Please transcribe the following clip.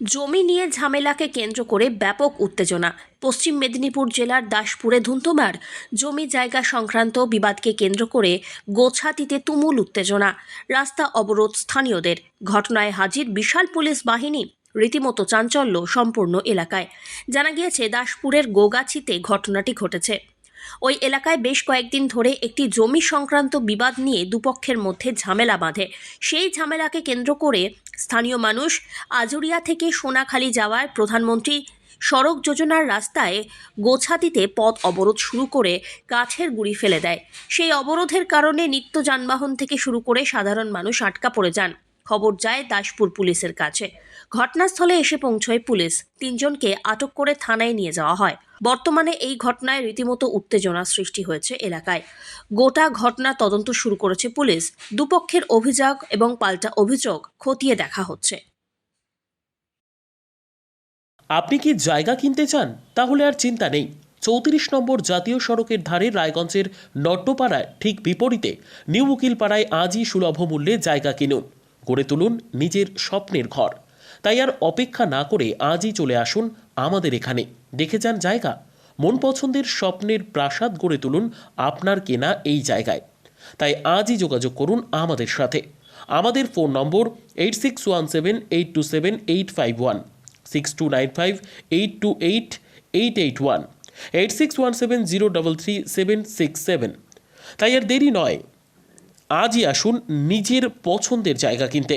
জমি নিয়ে ঝামেলাকে কেন্দ্র করে ব্যাপক উত্তেজনা। পশ্চিম মেদিনীপুর জেলার দাসপুরে ধুন্ধুমার জমি জায়গা সংক্রান্ত বিবাদকে কেন্দ্র করে গোছাতিতে তুমুল উত্তেজনা। রাস্তা অবরোধ স্থানীয়দের। ঘটনায় হাজির বিশাল পুলিশ বাহিনী। রীতিমতো চাঞ্চল্য সম্পূর্ণ এলাকায়। জানা গিয়েছে দাসপুরের গোগাছিতে ঘটনাটি ঘটেছে। ওই এলাকায় বেশ কয়েকদিন ধরে একটি জমি সংক্রান্ত বিবাদ নিয়ে দুপক্ষের মধ্যে ঝামেলা বাঁধে। সেই ঝামেলাকে কেন্দ্র করে স্থানীয় মানুষ আজুরিয়া থেকে সোনাখালি যাওয়ার প্রধানমন্ত্রী সড়ক যোজনার রাস্তায় গোছাতিতে পথ অবরোধ শুরু করে কাঠের গুঁড়ি ফেলে দেয়। সেই অবরোধের কারণে নিত্য যানবাহন থেকে শুরু করে সাধারণ মানুষ আটকা পড়ে যান। খবর যায় দাসপুর পুলিশের কাছে। ঘটনাস্থলে এসে পৌঁছয় পুলিশ। 3 জনকে আটক করে থানায় নিয়ে যাওয়া হয়। বর্তমানে এই ঘটনায় রীতিমতো উত্তেজনা সৃষ্টি হয়েছে এলাকায়। গোটা ঘটনা তদন্ত শুরু করেছে পুলিশ। দুপক্ষের অভিযোগ এবং পাল্টা অভিযোগ খতিয়ে দেখা হচ্ছে। আপনি কি জায়গা কিনতে চান? তাহলে আর চিন্তা নেই। 34 নম্বর জাতীয় সড়কের ধারে রায়গঞ্জের নট্টপাড়ায় ঠিক বিপরীতে নিউ উকিলপাড়ায় আজই সুলভ মূল্যে জায়গা কিনুন, গড়ে তুলুন নিজের স্বপ্নের ঘর। তাই আর অপেক্ষা না করে আজই চলে আসুন আমাদের এখানে। দেখে যান জায়গা, মন পছন্দের স্বপ্নের প্রাসাদ গড়ে তুলুন আপনার কেনা এই জায়গায়। তাই আজই যোগাযোগ করুন আমাদের সাথে। আমাদের ফোন নম্বর 8617827851, 6295828881, 8617033767। তাই আর দেরি নয়, আজই আসুন নিজের পছন্দের জায়গা কিনতে।